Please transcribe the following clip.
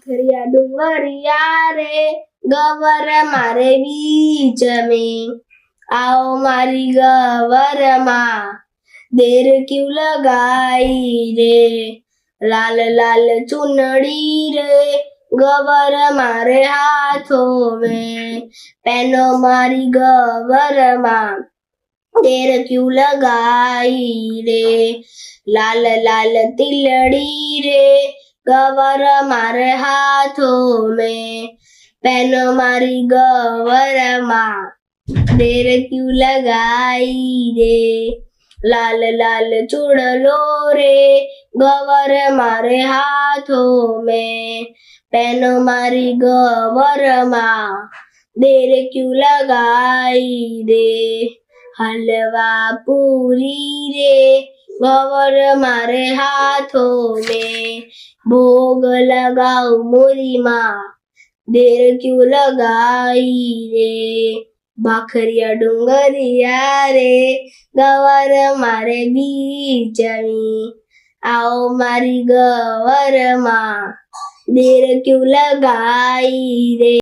बाखरिया डूंगरिया रे गवर मारे बीच में, आओ मारी गवर माँ देर क्यों लगाई रे। लाल लाल चुनड़ी रे गवर मारे हाथों में, पहनो मारी गवर माँ देर क्यों लगाई रे। लाल लाल तिलड़ी रे गवर मारे हाथों में, पहनो मारी गवर माँ देर क्यों लगाई रे। लाल लाल चूड़लो रे गवर मारे हाथों में, पहनो मारी गवर माँ देर क्यों लगाई रे। हलवा पूरी रे गवर मारे हाथों में, भोग लगाओ मोरी माँ देर क्यों लगाई रे। बाखरिया डूंगरिया रे गवर मारे बीच में, आओ मारी गवर माँ देर क्यों लगाई रे।